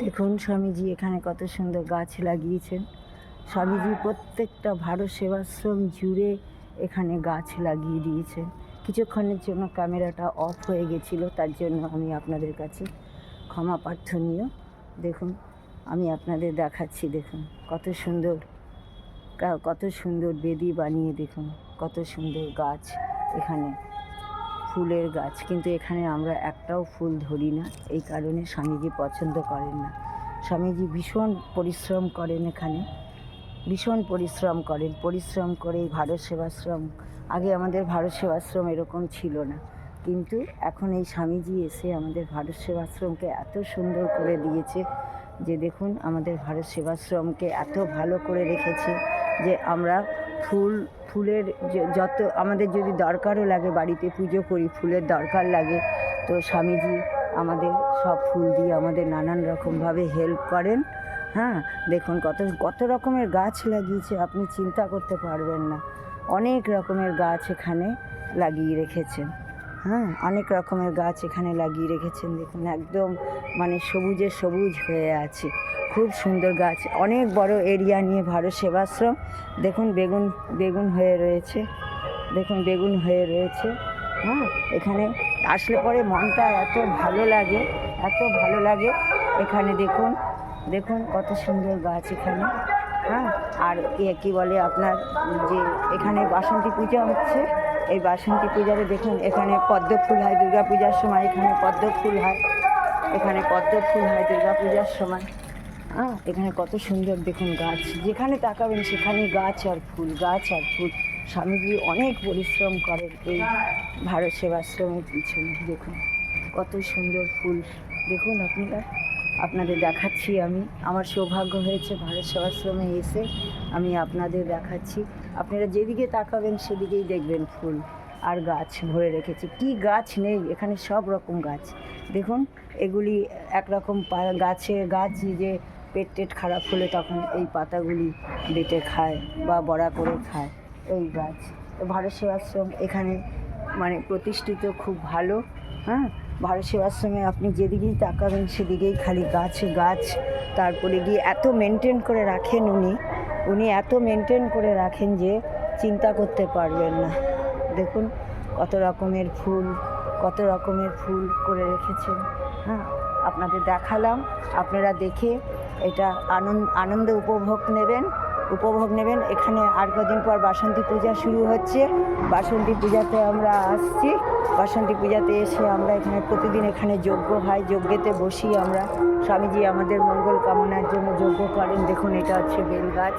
দেখুন স্বামীজি এখানে কত সুন্দর গাছ লাগিয়েছেন। স্বামীজি প্রত্যেকটা ভারত সেবাশ্রম জুড়ে এখানে গাছ লাগিয়ে দিয়েছেন। কিছুক্ষণের জন্য ক্যামেরাটা অফ হয়ে গেছিলো, তার জন্য আমি আপনাদের কাছে ক্ষমা প্রার্থনীয়। দেখুন আমি আপনাদের দেখাচ্ছি, দেখুন কত সুন্দর বেদি বানিয়ে, দেখুন কত সুন্দর গাছ এখানে, ফুলের গাছ। কিন্তু এখানে আমরা একটাও ফুল ধরি না, এই কারণে স্বামীজি পছন্দ করেন না। স্বামীজি ভীষণ পরিশ্রম করেন, এখানে ভীষণ পরিশ্রম করে ভারত সেবাশ্রম, আগে আমাদের ভারত সেবাশ্রম এরকম ছিল না, কিন্তু এখন এই স্বামীজি এসে আমাদের ভারত সেবাশ্রমকে এত সুন্দর করে দিয়েছে যে দেখুন আমাদের ভারত সেবাশ্রমকে এত ভালো করে রেখেছে যে আমরা ফুলের যত আমাদের যদি দরকারও লাগে, বাড়িতে পুজো করি ফুলের দরকার লাগে, তো স্বামীজি আমাদের সব ফুল দিয়ে আমাদের নানান রকমভাবে হেল্প করেন। হ্যাঁ, দেখুন কত রকমের গাছ লাগিয়েছে, আপনি চিন্তা করতে পারবেন না। অনেক রকমের গাছ এখানে লাগিয়ে রেখেছেন। হ্যাঁ, অনেক রকমের গাছ এখানে লাগিয়ে রেখেছেন। দেখুন একদম মানে সবুজে সবুজ হয়ে আছে, খুব সুন্দর গাছ। অনেক বড় এরিয়া নিয়ে ভারত সেবাশ্রম। দেখুন বেগুন হয়ে রয়েছে, দেখুন বেগুন হয়ে রয়েছে। হ্যাঁ, এখানে আসলে পরে মনটা এত ভালো লাগে, এত ভালো লাগে। এখানে দেখুন কত সুন্দর গাছ এখানে। হ্যাঁ, আর কী বলে আপনার যে এখানে বাসন্তী পূজা হচ্ছে, এই বাসন্তী পূজাতে দেখুন এখানে পদ্ম ফুল হয় দুর্গা পূজার সময়, এখানে পদ্ম ফুল হয় দুর্গা পূজার সময়। হ্যাঁ, এখানে কত সুন্দর দেখুন গাছ, যেখানে তাকাবেন সেখানেই গাছ আর ফুল। স্বামীজি অনেক পরিশ্রম করেন এই ভারত সেবাশ্রমের পিছনে। দেখুন কত সুন্দর ফুল, দেখুন আপনাদের দেখাচ্ছি। আমার সৌভাগ্য হয়েছে ভারত সেবাশ্রমে এসে আমি আপনাদের দেখাচ্ছি। আপনারা যেদিকে তাকাবেন সেদিকেই দেখবেন ফুল আর গাছ ভরে রেখেছে। কি গাছ নেই এখানে, সব রকম গাছ। দেখুন এগুলি একরকম গাছ যে পেট খারাপ হলে তখন এই পাতাগুলি বেটে খায় বা বড়া করে খায়, এই গাছ। ভারত সেবাশ্রম এখানে মানে প্রতিষ্ঠিত খুব ভালো। হ্যাঁ, ভারত সেবাশ্রমে আপনি যেদিকেই তাকাবেন সেদিকেই খালি গাছ। তারপরে গিয়ে এত মেনটেন করে রাখেন উনি এত মেনটেন করে রাখেন যে চিন্তা করতে পারবেন না। দেখুন কত রকমের ফুল করে রেখেছেন। হ্যাঁ, আপনাদের দেখালাম, আপনারা দেখে এটা আনন্দ উপভোগ নেবেন। এখানে আর কদিন পর বাসন্তী পূজা শুরু হচ্ছে। বাসন্তী পূজাতে আমরা আসছি, বাসন্তী পূজাতে এসে আমরা এখানে প্রতিদিন এখানে যজ্ঞ হয়, যজ্ঞেতে বসি আমরা। স্বামীজি আমাদের মঙ্গল কামনার জন্য যজ্ঞ করেন। দেখুন এটা হচ্ছে বেল গাছ,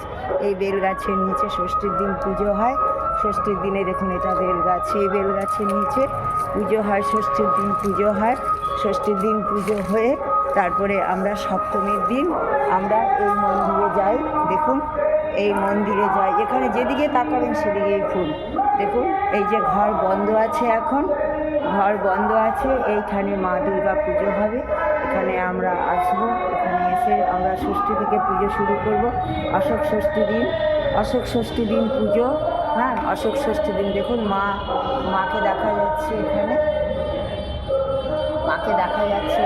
এই বেল গাছের নিচে ষষ্ঠীর দিন পুজো হয়। ষষ্ঠীর দিনে দেখুন এটা বেল গাছ, এই বেল গাছের নিচে পুজো হয়, ষষ্ঠীর দিন পুজো হয়ে তারপরে আমরা সপ্তমীর দিন আমরা এই মন্দিরে যাই। দেখুন এই মন্দিরে যাই, এখানে যেদিকে তাকাবেন সেদিকেই ফুল। দেখুন এই যে ঘর বন্ধ আছে, এইখানে মা দুর্গা পুজো হবে, এখানে আমরা আসবো। এখানে এসে আমরা ষষ্ঠী থেকে পুজো শুরু করব। অশোক ষষ্ঠী দিন পুজো। হ্যাঁ, অশোক ষষ্ঠী দিন দেখুন মাকে দেখা যাচ্ছে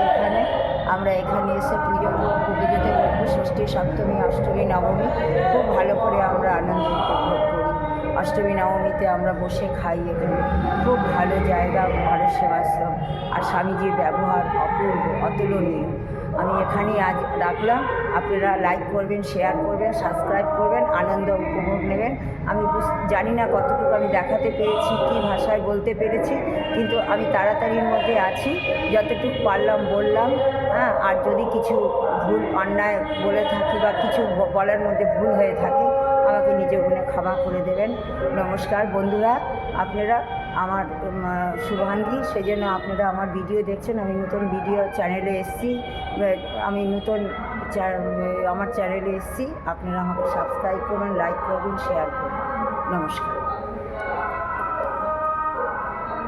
এখানে, আমরা এখানে এসে পুজোতে বসবো। ষষ্ঠী, সপ্তমী, অষ্টমী, নবমী খুব ভালো করে আমরা আনন্দ উপভোগ করি। অষ্টমী নবমীতে আমরা বসে খাই, এখানে খুব ভালো জায়গা ভারত সেবাশ্রম। আর স্বামীজির ব্যবহার অপূর্ব, অতুলনীয়। আমি এখানেই আজ রাখলাম। আপনারা লাইক করবেন, শেয়ার করবেন, সাবস্ক্রাইব করবেন, আনন্দ উপভোগ নেবেন। আমি জানি না কতটুকু আমি দেখাতে পেরেছি, কী ভাষায় বলতে পেরেছি, কিন্তু আমি তাড়াতাড়ির মধ্যে আছি, যতটুকু পারলাম বললাম। হ্যাঁ, আর যদি কিছু ভুল অন্যায় বলে থাকি বা কিছু বলার মধ্যে ভুল হয়ে থাকে আমাকে নিজে গুণে ক্ষমা করে দেবেন। নমস্কার বন্ধুরা, আপনারা আমার শুভাঙ্গী, সেই জন্য আপনারা আমার ভিডিও দেখছেন। আমি নতুন চ্যানেলে এসেছি, আমার চ্যানেলে এসেছি। আপনারা আমাকে সাবস্ক্রাইব করবেন, লাইক করবেন, শেয়ার করবেন। নমস্কার।